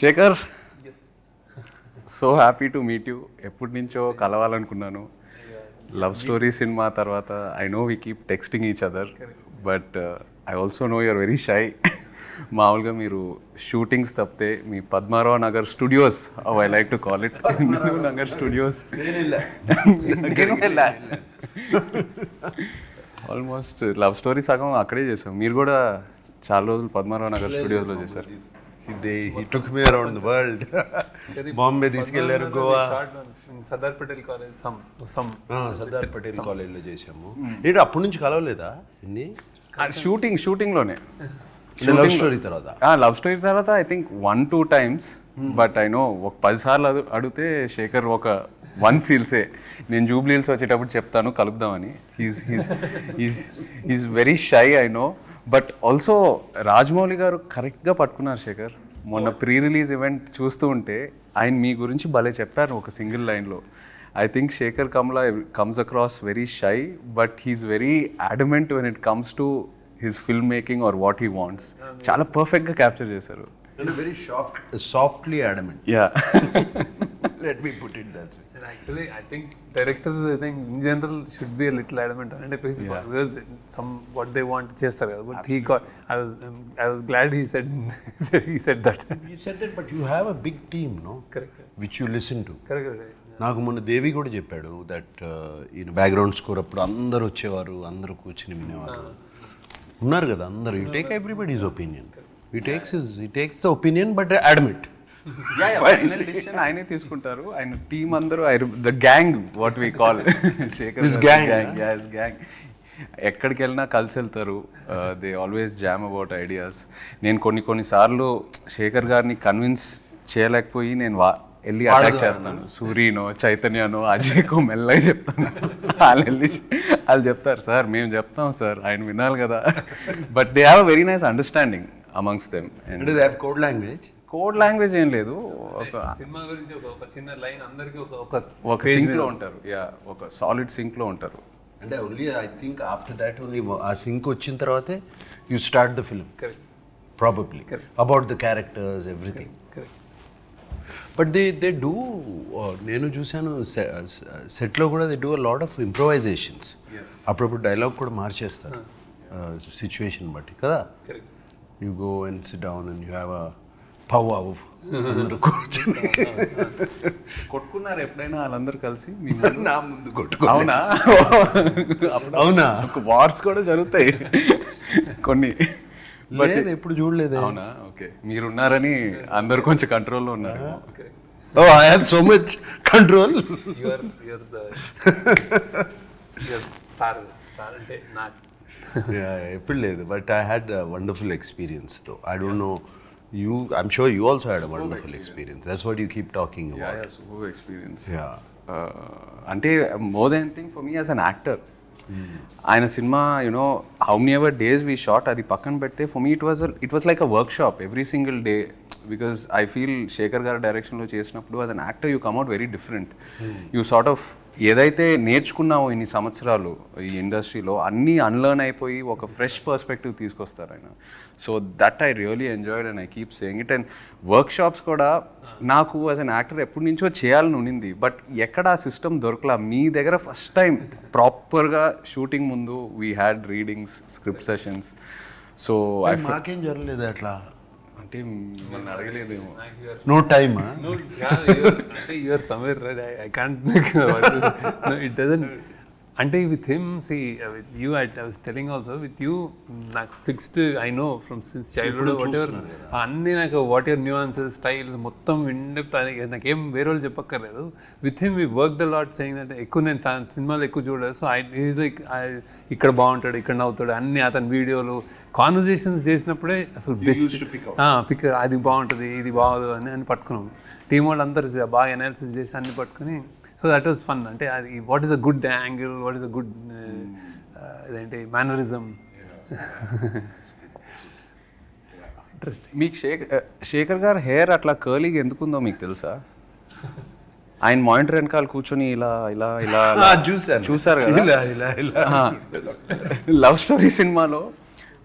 Shekhar, so happy to meet you. ఎప్పటి నుంచో కలవాలనుకున్నాను. లవ్ స్టోరీ సినిమా తర్వాత I know we keep texting each other, but I also know you're very shy. మామూలుగా మీరు shootings తప్పితే మీ Padmarao Nagar studios, I like to call it Nagar studios, almost love story సగం అక్కడే చేసాం. మీరు కూడా చాలా రోజులు పద్మారావు నగర్ స్టూడియోస్లో చేశారు. He took me around the world. Bombay తీసుకెళ్లారు, గోవా, సర్దార్ పటేల్ కాలేజ్, సర్దార్ పటేల్ కాలేజ్లో చేసాము. ఏంటి అప్పటి నుంచి కలవలేదా ఇన్ని? షూటింగ్లోనే. లవ్ స్టోరీ తర్వాత లవ్ స్టోరీ తర్వాత I think 1-2 times, but I know ఒక 10 సార్లు అడిగితే శేఖర్ ఒక 1 సీల్సే. నేను జూబ్లీ హిల్స్ వచ్చేటప్పుడు చెప్తాను కలుద్దామని. Is very shy, I know. But also Rajamouli garu కరెక్ట్గా పట్టుకున్నారు శేఖర్. మొన్న ప్రీ రిలీజ్ ఈవెంట్ చూస్తూ ఉంటే ఆయన మీ గురించి భలే చెప్పారు ఒక సింగిల్ లైన్లో. I think Shekhar Kammula comes across very shy, but he's very adamant when it comes to his film making or what he wants. చాలా పర్ఫెక్ట్గా క్యాప్చర్ చేశారు. Very softly adamant. Yeah, let me put it that way. And actually I think directors, I think in general should be a little adamant on it, because some what they want చేస్తారు కదా. But he got, I was glad he said he said that. He said that, but you have a big team, no? Correct. Which you listen to. Correct. నాకు మొన్న దేవి కూడా చెప్పాడు that ఈయన background score అప్పుడు అందరు వచ్చేవారు, అందరూ కూర్చుని వినేవారు ఉన్నారు కదా అందరూ. You take everybody's opinion. He takes the opinion, but admit. Final decision ఆయనే తీసుకుంటారు. ఆయన టీం అందరూ, the gang what we call Shekhar gang. ఎక్కడికి వెళ్ళినా కలిసి వెళ్తారు. They always jam about ideas. నేను కొన్నిసార్లు శేఖర్ గారిని కన్విన్స్ చేయలేకపోయి నేను వెళ్ళి అటాక్ చేస్తాను. సూరీనో, చైతన్యనో, అజయ్కో మెల్లగా చెప్తాను. వాళ్ళు చెప్తారు, సార్ మేము చెప్తాం సార్, ఆయన వినాలి కదా. But they have a very nice understanding amongst them. And they have code language. Code language ఏం లేదు. ఒక సినిమా గురించి ఒక చిన్న లైన్ అందరికి ఒక సింక్లో ఉంటారు. యా, ఒక సాలిడ్ సింక్లో ఉంటారు. అంటే only I think after that only ఆ సింక్ వచ్చిన తర్వాతే you start the film probably about the characters everything. But they do, నేను చూశాను సెట్లో కూడా they do a lot of improvisations. అప్పుడప్పుడు డైలాగ్ కూడా మార్చేస్తారు సిచ్యువేషన్ బట్టి కదా. You go and SIT down and you have a pow అందరూ కూర్చొని కొట్టుకున్నారు ఎప్పుడైనా వాళ్ళందరూ కలిసి నా ముందు కొట్టుకో. అవునా? అవునా? వార్స్ కూడా జరుగుతాయి కొన్ని. లేదు, ఎప్పుడు చూడలేదు. అవునా? ఓకే, మీరున్నారని అందరు కొంచెం కంట్రోల్లో ఉన్నారు. Oh, I have so much control. you're the star అంటే నాకు. ఎప్పుడు లేదు, but I had a wonderful experience తో. I don't know you, I'm sure you also had a wonderful experience. That's what you keep talking about. Yeah, super experience. Yeah. అంటే more than anything for me as an actor, ఆయన cinema you know how many ever days we shot అది పక్కన పెడితే for me it was like a workshop every single day. Because I feel Shekhar garu డైరెక్షన్లో చేసినప్పుడు as an actor you come out very different. You sort of ఏదైతే నేర్చుకున్నావో ఇన్ని సంవత్సరాలు ఈ ఇండస్ట్రీలో అన్నీ అన్లర్న్ అయిపోయి ఒక ఫ్రెష్ పర్స్పెక్టివ్ తీసుకొస్తారు ఆయన. So that I really enjoyed and I keep saying it. And work shops కూడా నాకు యాజ్ అన్ యాక్టర్ ఎప్పటి నుంచో చేయాలని ఉండింది, బట్ ఎక్కడ ఆ సిస్టమ్ దొరకలా. మీ దగ్గర ఫస్ట్ టైం ప్రాపర్గా షూటింగ్ ముందు we had readings, script sessions. So మాకేం జరగలేదు అట్లా. అంటే మిమ్మల్ని అడగలేదేమో. No time. అంటే you're somewhere right. I can't make it doesn't. అంటే with him see with you I was telling also with you నాకు fixed I know from since childhood what ever అన్నీ నాకు వాట్ ఎవర్ న్యూఆన్సెస్ స్టైల్ మొత్తం in depth నాకేం వేరే వాళ్ళు చెప్పక్కర్లేదు. With him we work the lot saying అంటే ఎక్కువ నేను సినిమాలు ఎక్కువ చూడలేదు. సో ఈజ్ లైక్ ఇక్కడ బాగుంటాడు, ఇక్కడ నవ్వుతాడు, అన్ని అతని వీడియోలు కాన్వర్జేషన్స్ చేసినప్పుడే అసలు బెస్ట్ పిక్ అది బాగుంటుంది, ఇది బాగోదు అని పట్టుకున్నాం. టీం వాళ్ళు అందరూ బాగా అనాలిసిస్ చేసి అన్ని పట్టుకుని. So that was fun. అంటే అది what is a good angle, what is a good ఇదేంటి మేనరిజం. ఇంట్రెస్టింగ్. మీకు శేఖర్ గారు హెయిర్ అట్లా కర్లీగా ఎందుకుందో మీకు తెలుసా? ఆయన మానిటర్ వెనకాల కూర్చొని ఇలా ఇలా ఇలా చూసారు కదా. లవ్ స్టోరీ సినిమాలో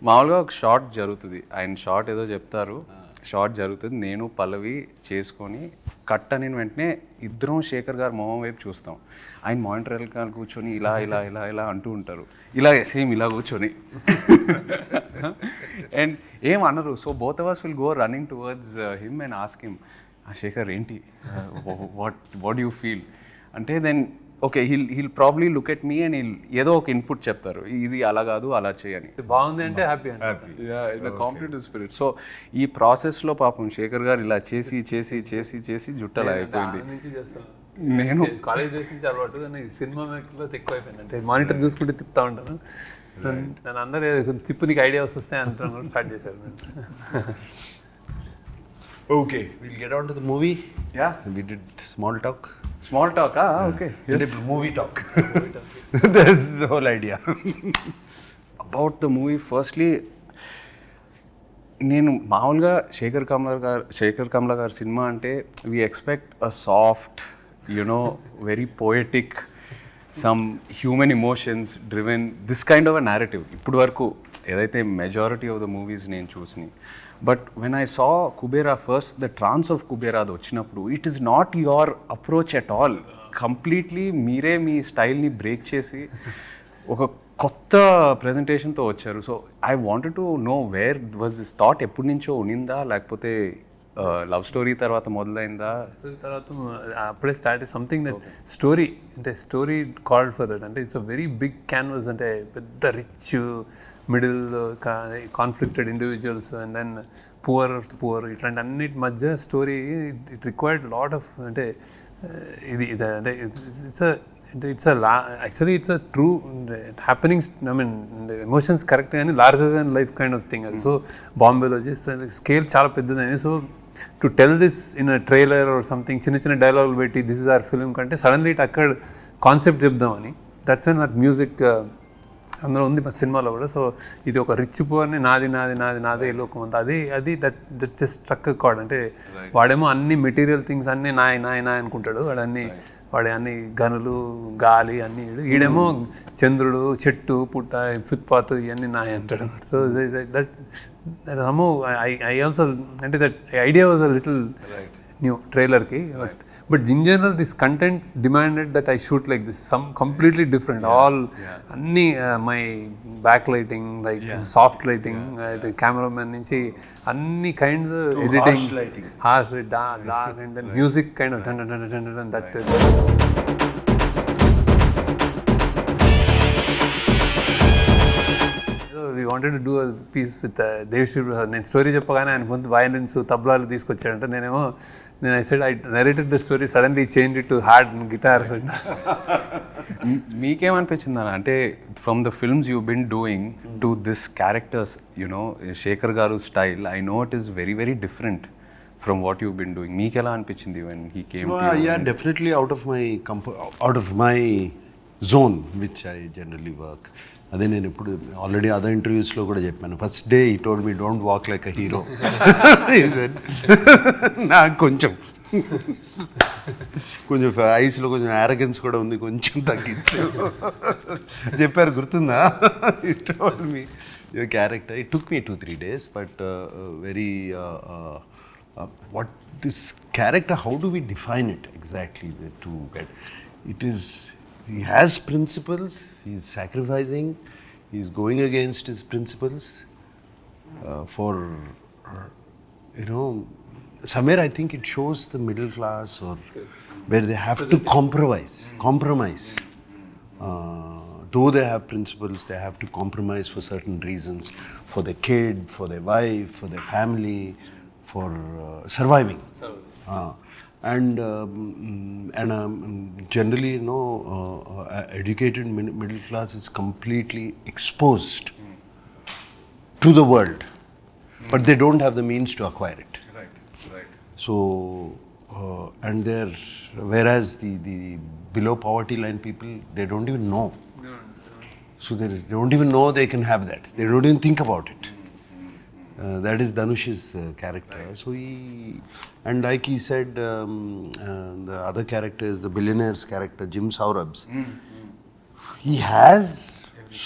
మామూలుగా ఒక షార్ట్ జరుగుతుంది. ఆయన షార్ట్ ఏదో చెప్తారు, షార్ట్ జరుగుతుంది, నేను పల్లవి చేసుకొని కట్ అని వెంటనే ఇద్దరం శేఖర్ గారు మొహం వైపు చూస్తాం. ఆయన మానిటర్ వెనకాల కూర్చొని ఇలా ఇలా ఇలా ఇలా అంటూ ఉంటారు, ఇలా సేమ్ ఇలా కూర్చొని అండ్ ఏం అనరు. So both of us will go running towards him and ask him, Shekhar ఏంటి, వాట్ యూ ఫీల్ అంటే, then okay he'll probably look at me and ఏదో ఒక ఇన్పుట్ చెప్తారు, ఇది అలా కాదు అలా చేయని. బాగుంది అంటే happy in competitive spirit. So ఈ ప్రాసెస్లో పాపం శేఖర్ గారు ఇలా చేసి చేసి చేసి చేసి జుట్టలా అయిపోయింది. నేను కాలేజ్ డేస్ నుంచి అలవాటు, కానీ సినిమా మేకర్లో ఎక్కువ అయిపోయింది. అంటే మానిటర్ చూసుకుంటే తిప్పుతా ఉంటాను, నన్ను అందరూ తిప్పు నీకు ఐడియా వస్తాయి అంటాను స్టార్ట్ చేశారు. Okay, we'll get on to the movie. Yeah. We did small talk. Small talk. Okay, Movie talk. That's the whole idea. About the movie, firstly నేను మామూలుగా శేఖర్ కమ్ల గారి సినిమా అంటే we expect a soft, you know very poetic, some human emotions driven, this kind of a narrative. ఇప్పుడు వరకు ఏదైతే majority of the movies నేను చూసినాయి. But when I saw Kubera first, the trance of Kubera అది వచ్చినప్పుడు, it is not your approach at all. Completely మీరే మీ స్టైల్ని break చేసి ఒక కొత్త ప్రజెంటేషన్తో వచ్చారు. So I wanted to know where was this thought, ఎప్పటి నుంచో ఉనిందా లేకపోతే లవ్ స్టోరీ తర్వాత మొదలైందా? తర్వాత అప్పుడే స్టార్ట్ సంథింగ్ దట్ స్టోరీ, అంటే స్టోరీ కాల్డ్ ఫర్ దట్. అంటే it's a very big canvas, అంటే పెద్ద rich middle conflicted individuals and then poor ఇట్లాంటి అన్నిటి మధ్య story. It required lot of, అంటే ఇది అంటే it's actually it's a true happenings. I mean emotions correct కానీ larger than life kind of thing అది. సో బాంబేలో చేస్తే స్కేల్ చాలా పెద్దదని. So to tell this in a trailer or something, చిన్న చిన్న డైలాగులు పెట్టి దిస్ ఇస్ అవర్ ఫిల్మ్ కంటే సడన్లీ ఇట్ అక్కడ కాన్సెప్ట్ చెప్దామని, దట్స్ అన్ మ్యూజిక్ అందులో ఉంది మా సినిమాలో కూడా. సో ఇది ఒక రిచ్ పువర్ని నాది నాది నాది నాదే లోకం అంతా, అది దట్ జస్ట్ స్ట్రక్ కార్డ్. అంటే వాడేమో అన్ని మెటీరియల్ థింగ్స్ అన్నీ నాయ అనుకుంటాడు, వాడి అన్ని గనులు గాలి అన్నీ, ఈడేమో చంద్రుడు చెట్టు పుట్ట ఫుట్పాత్ ఇవన్నీ నాయ అంటాడు. సో దట్ ఐ ఆల్సో, అంటే that idea was a little new ట్రైలర్కి. But in general, this content demanded that I shoot like this, some completely different. All, anni my backlighting, like soft lighting, the cameraman nunchi anni kinds of editing, harsh lighting, dark, and then music kind of and that. We wanted to do a piece with Devshri Prasad. నేను story చెప్పగానే ఆయన ముందు violins తబలాలు తీసుకొచ్చాడంటే నేను I said I narrated the story, suddenly changed it to hard guitar. మీకేమనిపించింది అన్న, అంటే from the films you been doing to this characters, you know Shekhar garu style, I know it is very very different from what you been doing. మీకు ఎలా అనిపించింది when he came to you? Yeah, definitely out of my zone which I generally work. అదే నేను ఇప్పుడు already other ఇంటర్వ్యూస్లో కూడా చెప్పాను. First day ఈ told me don't walk like a hero. నాకు కొంచెం ఐస్లో కొంచెం యారగెన్స్ కూడా ఉంది, కొంచెం తగ్గించు చెప్పారు, గుర్తుందా? He told me your character. It took me 2-3 days, but very what this character, how do we define it exactly to get it is. He has principles, he's sacrificing, he's going against his principles for, somewhere I think it shows the middle class or where they have to compromise. Though they have principles, they have to compromise for certain reasons, for their kid, for their wife, for their family, for surviving. And generally, educated middle class is completely exposed to the world, but they don't have the means to acquire it. Right. So, and whereas the below poverty line people, they don't even know. So they don't even know they can have that. They don't even think about it. That is Dhanush's character. Right. So and like he said, the other character is the billionaire's character, Jim Saurabh's. He has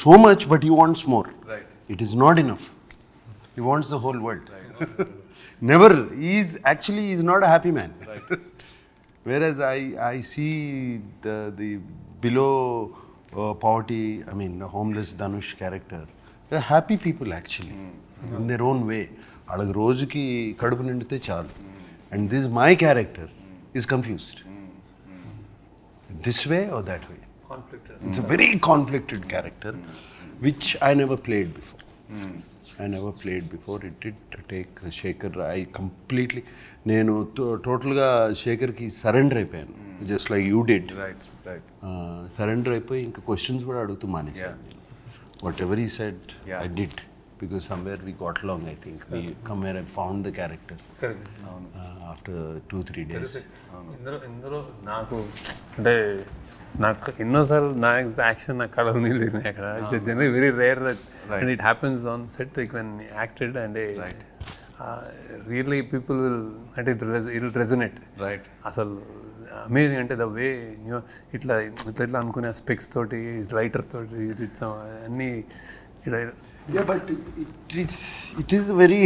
so much, but he wants more. Right. It is not enough. He wants the whole world. Right. never. He's not a happy man. Whereas I see the below poverty, I mean the homeless Dhanush character, they're happy people actually in their own way. వాళ్ళకి రోజుకి కడుపు నిండితే చాలు. And this my character is confused. This way or that way. Conflicted. It's a very conflicted character, which I never played before. It did take Shekhar. I completely, నేను టోటల్గా శేఖర్కి surrender అయిపోయాను, just like you did. Surrender అయిపోయి ఇంకా questions కూడా అడుగుతూ మానేసాను. What ever ఈ said I did, because somewhere we got along. I think we somewhere I found the character after 2-3 days. ఇందులో నాకు అంటే నాకు ఎన్నోసార్లు నా యాక్షన్ నా కళలు నీళ్ళు అక్కడ. It's generally very rare that and it happens on set like when acted and really people will అంటే ఇట్ విల్ రెజొనేట్. అసలు అమేజింగ్ అంటే ద వే ఇట్లా అనుకునే స్పెక్స్ తోటి లైటర్ తోటి అన్నీ ఇట్లా. Yeah, but it is very.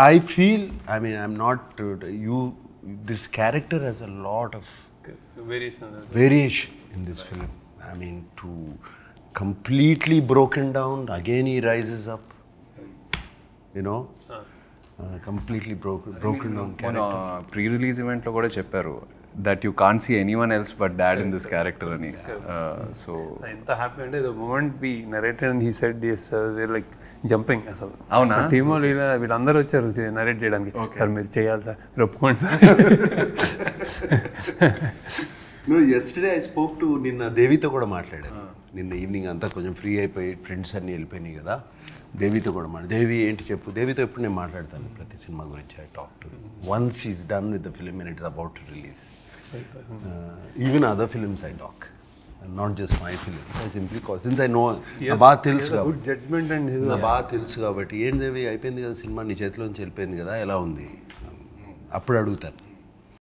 I feel. I mean, I'm not. This character has a lot of variation in this film. I mean, to completely broken down. Again, he rises up. You know, completely broken down character. Pre-release event lo kuda chepparu that you can't see anyone else but dad in this character ani. So ఎంత happy అంటే the moment we narrated and he said yes, they're like jumping అసలు. అవునా? Team వీళ్ళందరూ వచ్చారు narrate చేయడానికి. Sir మీరు చేయాలి sir, మీరు ఒప్పుకోండి sir. No, yesterday I spoke to నిన్న దేవితో కూడా మాట్లాడాను. నిన్న ఈవినింగ్ అంతా కొంచెం ఫ్రీ అయిపోయి ఫ్రెండ్స్ అన్నీ వెళ్ళిపోయినాయి కదా, దేవితో కూడా దేవి ఏంటి చెప్పు. దేవితో ఎప్పుడు నేను మాట్లాడతాను ప్రతి సినిమా గురించి. I talk to once is done with the film and it's about to release. Even other films I talk, not just my film. I simply call, since I know బాగా తెలుసు గుడ్ జడ్జ్మెంట్ అండ్ బాగా తెలుసు కాబట్టి, ఏంటి దేవి అయిపోయింది కదా cinema, నీ చేతిలోంచి వెళ్ళిపోయింది కదా, ఎలా ఉంది అప్పుడు అడుగుతాను.